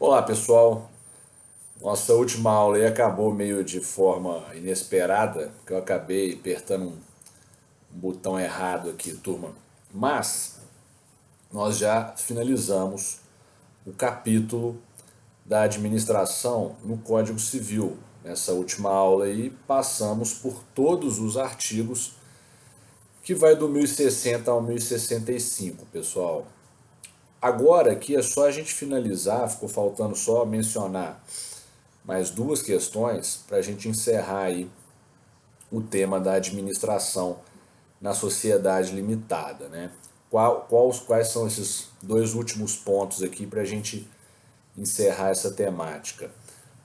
Olá pessoal, nossa última aula aí acabou meio de forma inesperada, que eu acabei apertando um botão errado aqui, turma. Mas nós já finalizamos o capítulo da administração no Código Civil. Nessa última aula aí passamos por todos os artigos que vai do 1060 ao 1065, pessoal. Agora aqui é só a gente finalizar, ficou faltando só mencionar mais duas questões para a gente encerrar aí o tema da administração na sociedade limitada, né? Quais são esses dois últimos pontos aqui para a gente encerrar essa temática?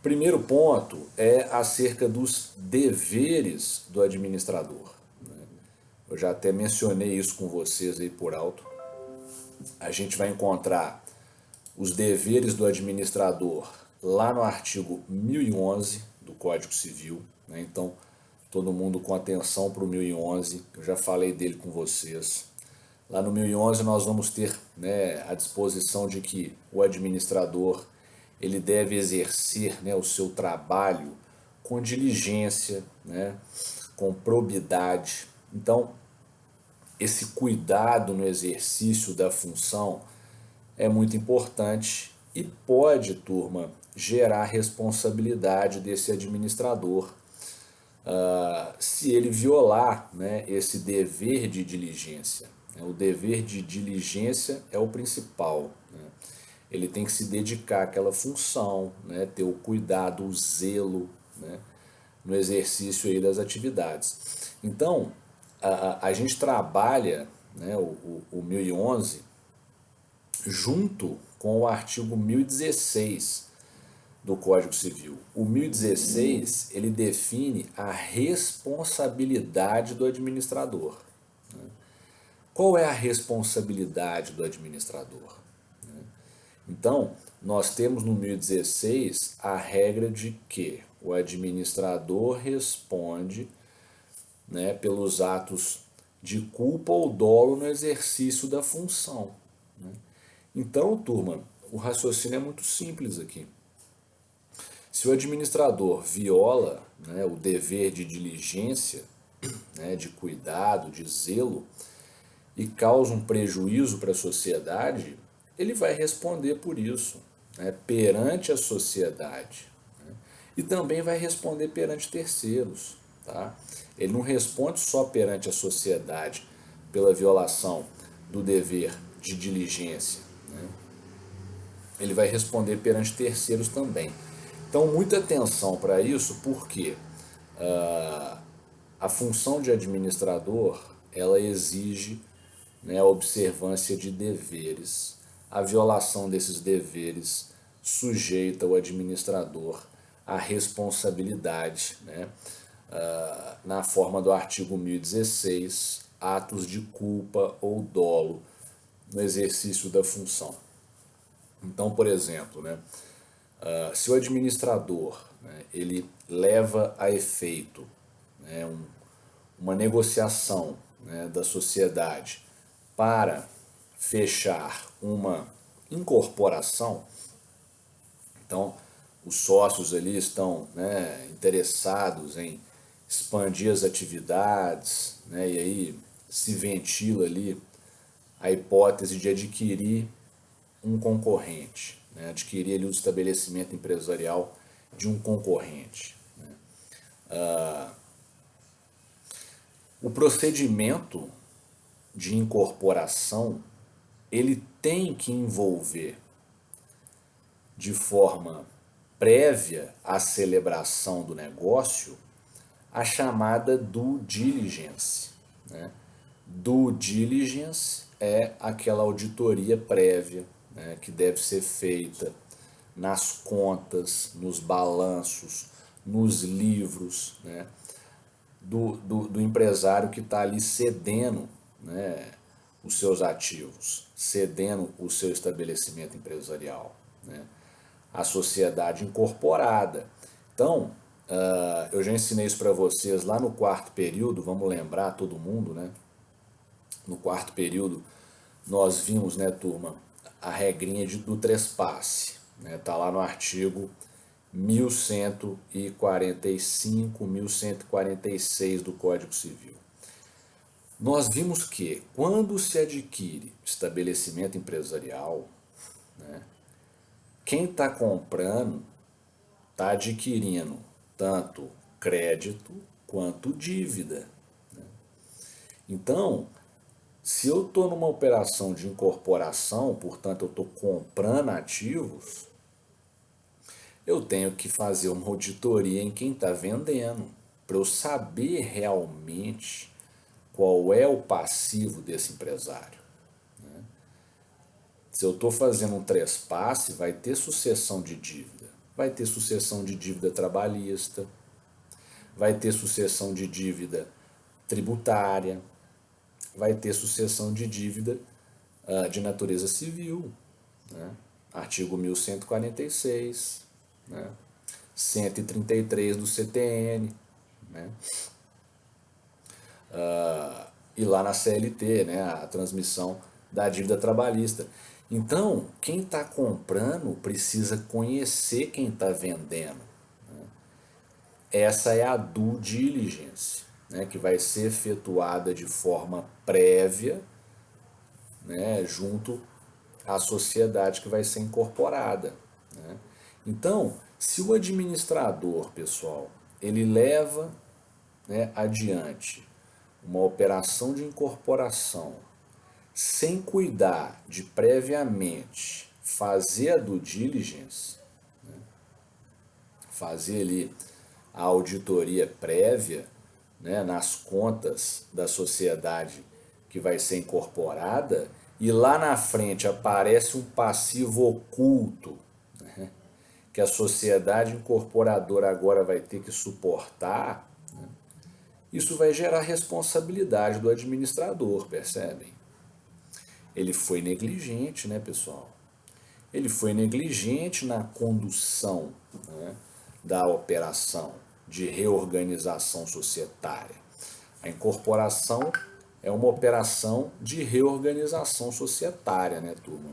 Primeiro ponto é acerca dos deveres do administrador. Eu já até mencionei isso com vocês aí por alto. A gente vai encontrar os deveres do administrador lá no artigo 1011 do Código Civil, né? Então, todo mundo com atenção para o 1011, eu já falei dele com vocês. Lá no 1011 nós vamos ter, né, a disposição de que o administrador ele deve exercer, né, o seu trabalho com diligência, né, com probidade. Então, esse cuidado no exercício da função é muito importante e pode, turma, gerar responsabilidade desse administrador se ele violar, né, esse dever de diligência. O dever de diligência é o principal. Né? Ele tem que se dedicar àquela função, né, ter o cuidado, o zelo, né, no exercício aí das atividades. Então, a gente trabalha, né, o 1011 junto com o artigo 1016 do Código Civil. O 1016 ele define a responsabilidade do administrador. Qual é a responsabilidade do administrador? Então, nós temos no 1016 a regra de que o administrador responde, né, pelos atos de culpa ou dolo no exercício da função. Né? Então, turma, o raciocínio é muito simples aqui. Se o administrador viola, né, o dever de diligência, né, de cuidado, de zelo, e causa um prejuízo para a sociedade, ele vai responder por isso, né, perante a sociedade. Né, e também vai responder perante terceiros. Tá? Ele não responde só perante a sociedade pela violação do dever de diligência. Né? Ele vai responder perante terceiros também. Então, muita atenção para isso, porque a função de administrador ela exige, né, a observância de deveres. A violação desses deveres sujeita o administrador à responsabilidade, né, na forma do artigo 1016, atos de culpa ou dolo no exercício da função. Então, por exemplo, né, se o administrador, né, ele leva a efeito, né, uma negociação, né, da sociedade para fechar uma incorporação, então os sócios ali estão, né, interessados em expandir as atividades, né, e aí se ventila ali a hipótese de adquirir um concorrente, né, adquirir ali o estabelecimento empresarial de um concorrente. O procedimento de incorporação ele tem que envolver de forma prévia à celebração do negócio a chamada due diligence. Né? Due diligence é aquela auditoria prévia, né, que deve ser feita nas contas, nos balanços, nos livros, né, do empresário que está ali cedendo, né, os seus ativos, cedendo o seu estabelecimento empresarial, né, à sociedade incorporada. Então, eu já ensinei isso para vocês lá no quarto período, vamos lembrar todo mundo, né? No quarto período nós vimos, né, turma, a regrinha do trespasse. né? Tá lá no artigo 1145, 1146 do Código Civil. Nós vimos que quando se adquire estabelecimento empresarial, quem está comprando está adquirindo tanto crédito quanto dívida. Então, se eu estou numa operação de incorporação, portanto eu estou comprando ativos, eu tenho que fazer uma auditoria em quem está vendendo, para eu saber realmente qual é o passivo desse empresário. Se eu estou fazendo um trespasse, vai ter sucessão de dívida. Vai ter sucessão de dívida trabalhista, vai ter sucessão de dívida tributária, vai ter sucessão de dívida de natureza civil, né? Artigo 1146, né? 133 do CTN, né? E lá na CLT, né? A transmissão da dívida trabalhista. Então, quem está comprando precisa conhecer quem está vendendo. Essa é a due diligence, né, que vai ser efetuada de forma prévia, né, junto à sociedade que vai ser incorporada. Né? Então, se o administrador, pessoal, ele leva, né, adiante uma operação de incorporação sem cuidar de previamente fazer a due diligence, né, fazer ali a auditoria prévia, né, nas contas da sociedade que vai ser incorporada, e lá na frente aparece um passivo oculto, né, que a sociedade incorporadora agora vai ter que suportar, né, isso vai gerar responsabilidade do administrador, percebem? Ele foi negligente, né, pessoal? Ele foi negligente na condução, né, da operação de reorganização societária. A incorporação é uma operação de reorganização societária, né, turma?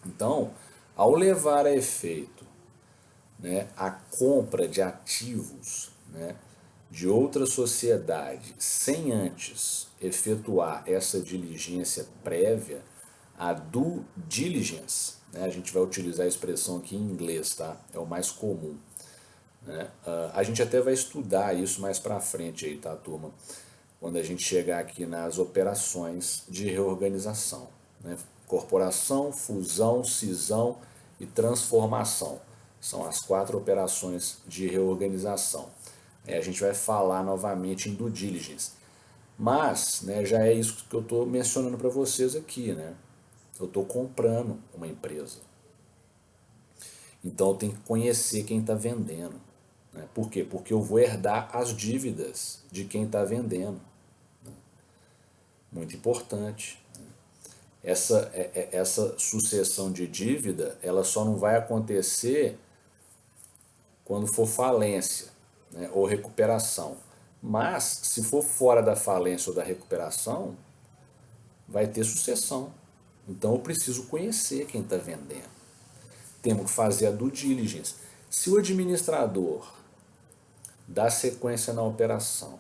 Então, ao levar a efeito, né, a compra de ativos, né, de outra sociedade sem antes efetuar essa diligência prévia, a due diligence, né, a gente vai utilizar a expressão aqui em inglês, tá? É o mais comum. Né? A gente até vai estudar isso mais para frente aí, tá, turma? Quando a gente chegar aqui nas operações de reorganização, né? Corporação, fusão, cisão e transformação. São as 4 operações de reorganização. A gente vai falar novamente em due diligence. Mas, né, já é isso que eu estou mencionando para vocês aqui, né? Eu estou comprando uma empresa. Então eu tenho que conhecer quem está vendendo. Né? Por quê? Porque eu vou herdar as dívidas de quem está vendendo. Muito importante. Essa sucessão de dívida, ela só não vai acontecer quando for falência, né, ou recuperação. Mas, se for fora da falência ou da recuperação, vai ter sucessão. Então eu preciso conhecer quem está vendendo. Temos que fazer a due diligence. Se o administrador dá sequência na operação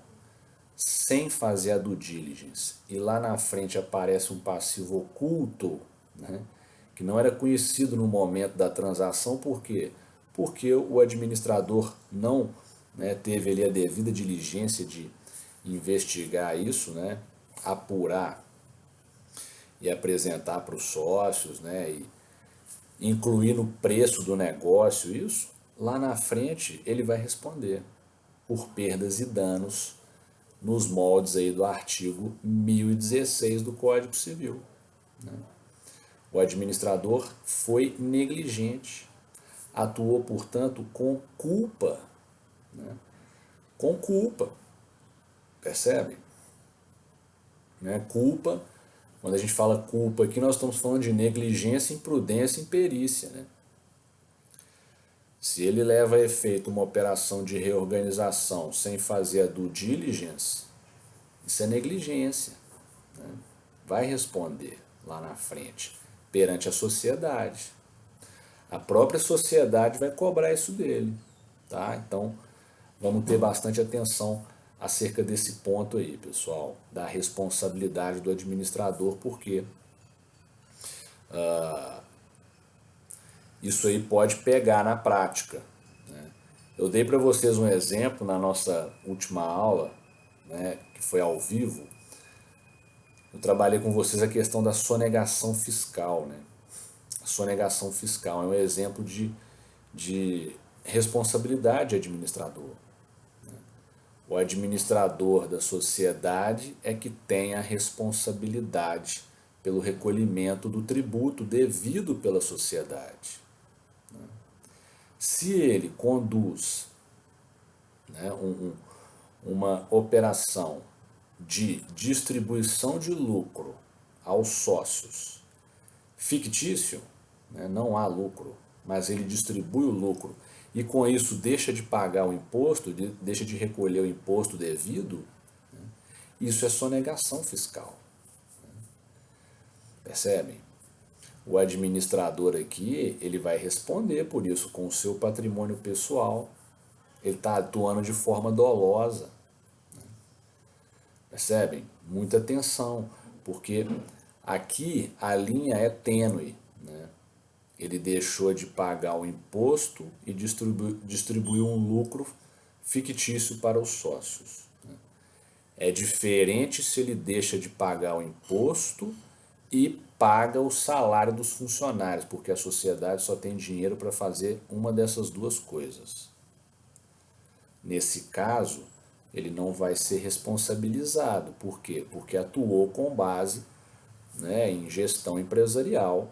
sem fazer a due diligence e lá na frente aparece um passivo oculto, né, que não era conhecido no momento da transação, por quê? Porque o administrador não, né, teve ali a devida diligência de investigar isso, né, apurar e apresentar para os sócios, né, e incluir no preço do negócio isso, lá na frente ele vai responder por perdas e danos nos moldes aí do artigo 1016 do Código Civil. Né? O administrador foi negligente, atuou, portanto, com culpa. Né? Com culpa. Percebe? Né? Culpa, quando a gente fala culpa aqui, nós estamos falando de negligência, imprudência e imperícia. Né? Se ele leva a efeito uma operação de reorganização sem fazer a due diligence, isso é negligência. Né? Vai responder lá na frente, perante a sociedade. a própria sociedade vai cobrar isso dele, tá? Então, vamos ter bastante atenção acerca desse ponto aí, pessoal, da responsabilidade do administrador, porque isso aí pode pegar na prática. Eu dei para vocês um exemplo na nossa última aula, né, que foi ao vivo. Eu trabalhei com vocês a questão da sonegação fiscal, né? A sonegação fiscal é um exemplo de responsabilidade administrador. O administrador da sociedade é que tem a responsabilidade pelo recolhimento do tributo devido pela sociedade. Se ele conduz, né, uma operação de distribuição de lucro aos sócios fictício, né, não há lucro, mas ele distribui o lucro e com isso deixa de pagar o imposto, deixa de recolher o imposto devido, né, isso é sonegação fiscal. Percebem? O administrador aqui, ele vai responder por isso com o seu patrimônio pessoal. Ele está atuando de forma dolosa. Percebem? Muita atenção, porque aqui a linha é tênue, né? Ele deixou de pagar o imposto e distribuiu um lucro fictício para os sócios. É diferente se ele deixa de pagar o imposto e paga o salário dos funcionários, porque a sociedade só tem dinheiro para fazer uma dessas duas coisas. Nesse caso, ele não vai ser responsabilizado. Por quê? Porque atuou com base, né, em gestão empresarial.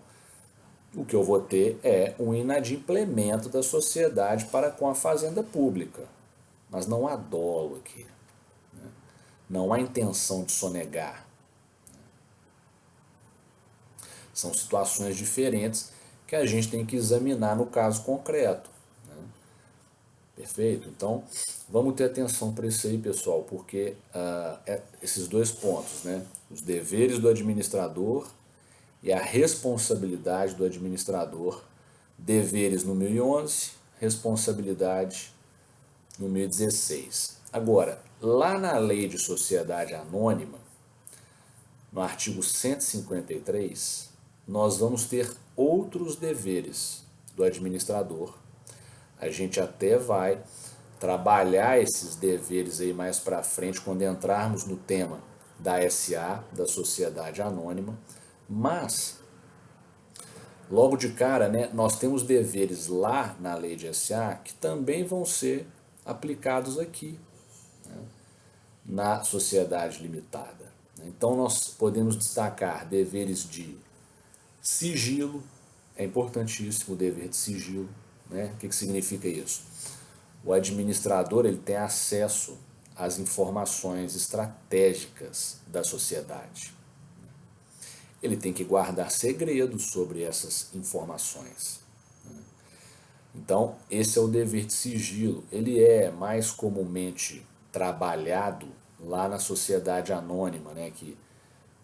O que eu vou ter é um inadimplemento da sociedade para com a fazenda pública. Mas não há dolo aqui. Né? Não há intenção de sonegar. São situações diferentes que a gente tem que examinar no caso concreto. Né? Perfeito? Então, vamos ter atenção para isso aí, pessoal, porque esses dois pontos, né? Os deveres do administrador e a responsabilidade do administrador. Deveres no 1011, responsabilidade no 1016. Agora, lá na Lei de Sociedade Anônima, no artigo 153, nós vamos ter outros deveres do administrador. A gente até vai trabalhar esses deveres aí mais para frente, quando entrarmos no tema da SA, da Sociedade Anônima, mas logo de cara, né, nós temos deveres lá na lei de SA que também vão ser aplicados aqui, né, na sociedade limitada. Então nós podemos destacar deveres de sigilo, é importantíssimo o dever de sigilo. Né? O que significa isso? O administrador ele tem acesso às informações estratégicas da sociedade. Ele tem que guardar segredos sobre essas informações. Então, esse é o dever de sigilo. Ele é mais comumente trabalhado lá na sociedade anônima, né, que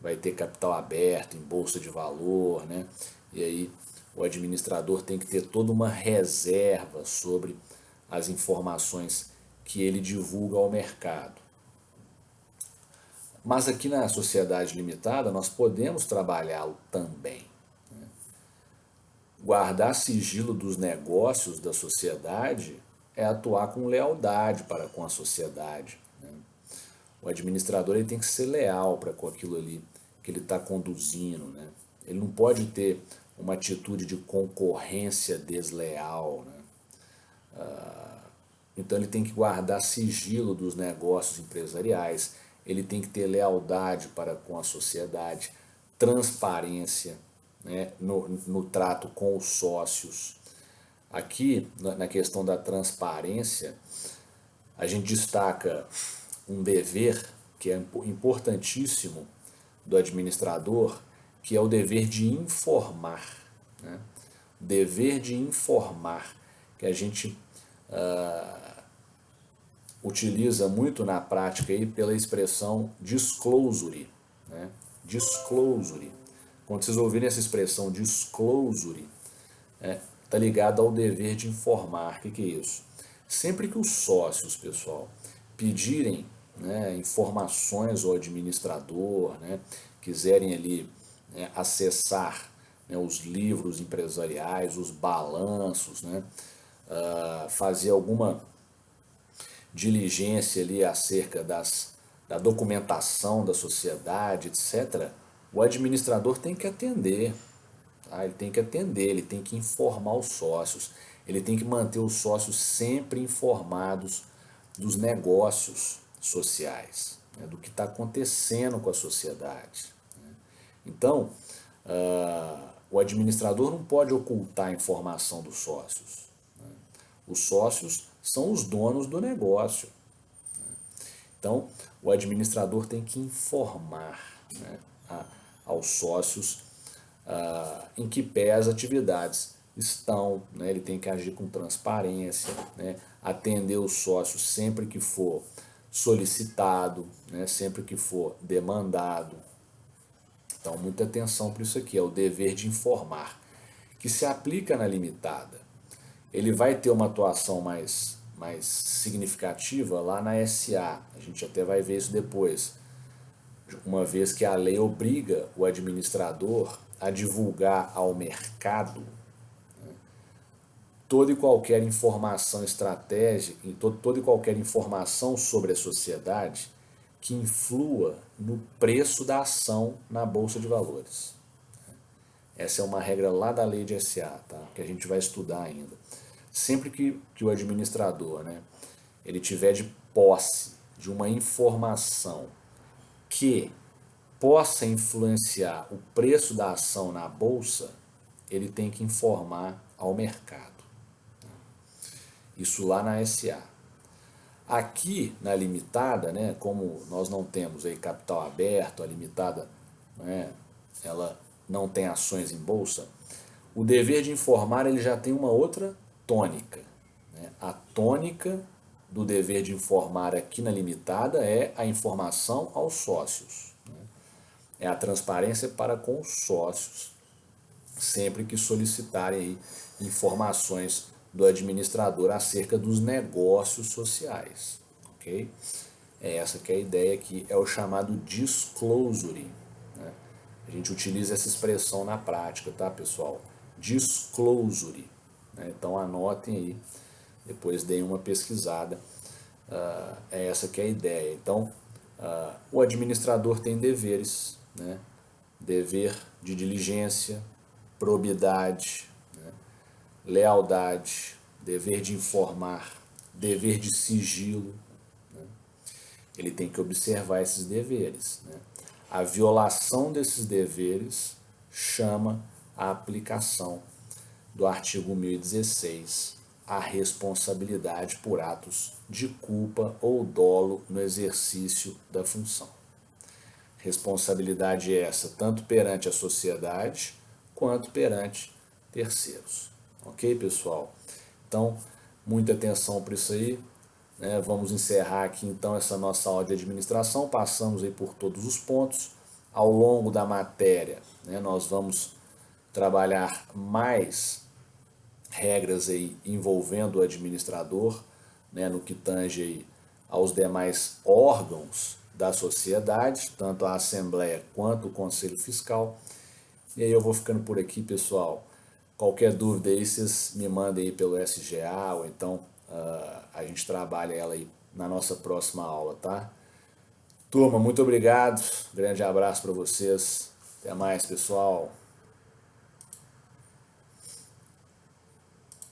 vai ter capital aberto em bolsa de valor, né? E aí o administrador tem que ter toda uma reserva sobre as informações que ele divulga ao mercado. Mas aqui na sociedade limitada nós podemos trabalhá-lo também. Né? Guardar sigilo dos negócios da sociedade é atuar com lealdade para com a sociedade. Né? O administrador ele tem que ser leal para com aquilo ali que ele está conduzindo. Né? Ele não pode ter uma atitude de concorrência desleal. Né? Então ele tem que guardar sigilo dos negócios empresariais, ele tem que ter lealdade para com a sociedade, transparência, né, no trato com os sócios. Aqui, na questão da transparência, a gente destaca um dever que é importantíssimo do administrador, que é o dever de informar. Né? Dever de informar, que a gente utiliza muito na prática aí pela expressão disclosure. Né? Disclosure. Quando vocês ouvirem essa expressão disclosure, tá ligado ao dever de informar. O que é isso? Sempre que os sócios, pessoal, pedirem, né, informações ao administrador, né, quiserem ali, né, acessar, né, os livros empresariais, os balanços, né, fazer alguma diligência ali acerca da documentação da sociedade, etc., o administrador tem que atender. Tá? Ele tem que atender, ele tem que informar os sócios, ele tem que manter os sócios sempre informados dos negócios sociais, né, do que está acontecendo com a sociedade. Né? Então, o administrador não pode ocultar a informação dos sócios. Né? Os sócios são os donos do negócio. Né? Então, o administrador tem que informar, né, aos sócios em que pé as atividades estão, né? Ele tem que agir com transparência, né? Atender os sócios sempre que for solicitado, né? Sempre que for demandado. Então, muita atenção para isso aqui, é o dever de informar, que se aplica na limitada. Ele vai ter uma atuação mais significativa lá na SA, a gente até vai ver isso depois, uma vez que a lei obriga o administrador a divulgar ao mercado, né, toda e qualquer informação estratégica, toda e qualquer informação sobre a sociedade que influa no preço da ação na Bolsa de Valores. Essa é uma regra lá da lei de SA, tá? Que a gente vai estudar ainda. Sempre que o administrador, né, ele tiver de posse de uma informação que possa influenciar o preço da ação na bolsa, ele tem que informar ao mercado. Isso lá na SA. Aqui na limitada, né, como nós não temos aí capital aberto, a limitada, né, ela não tem ações em bolsa, o dever de informar ele já tem uma outra tônica. Né? A tônica do dever de informar aqui na limitada é a informação aos sócios. Né? É a transparência para com os sócios, sempre que solicitarem aí informações do administrador acerca dos negócios sociais. Ok? É essa que é a ideia aqui, é o chamado disclosure. Né? A gente utiliza essa expressão na prática, tá, pessoal? Disclosure. Né? Então anotem aí, depois deem uma pesquisada. É essa que é a ideia. Então, o administrador tem deveres, né? Dever de diligência, probidade, né? Lealdade, dever de informar, dever de sigilo. Né? Ele tem que observar esses deveres. Né? A violação desses deveres chama a aplicação do artigo 1016, a responsabilidade por atos de culpa ou dolo no exercício da função. Responsabilidade essa tanto perante a sociedade quanto perante terceiros. Ok, pessoal? Então, muita atenção para isso aí. Né? Vamos encerrar aqui então essa nossa aula de administração. Passamos aí por todos os pontos. Ao longo da matéria, né, nós vamos trabalhar mais regras aí envolvendo o administrador, né, no que tange aí aos demais órgãos da sociedade, tanto a Assembleia quanto o Conselho Fiscal. E aí eu vou ficando por aqui, pessoal. Qualquer dúvida aí, vocês me mandem aí pelo SGA, ou então a gente trabalha ela aí na nossa próxima aula, tá? Turma, muito obrigado, grande abraço para vocês, até mais, pessoal.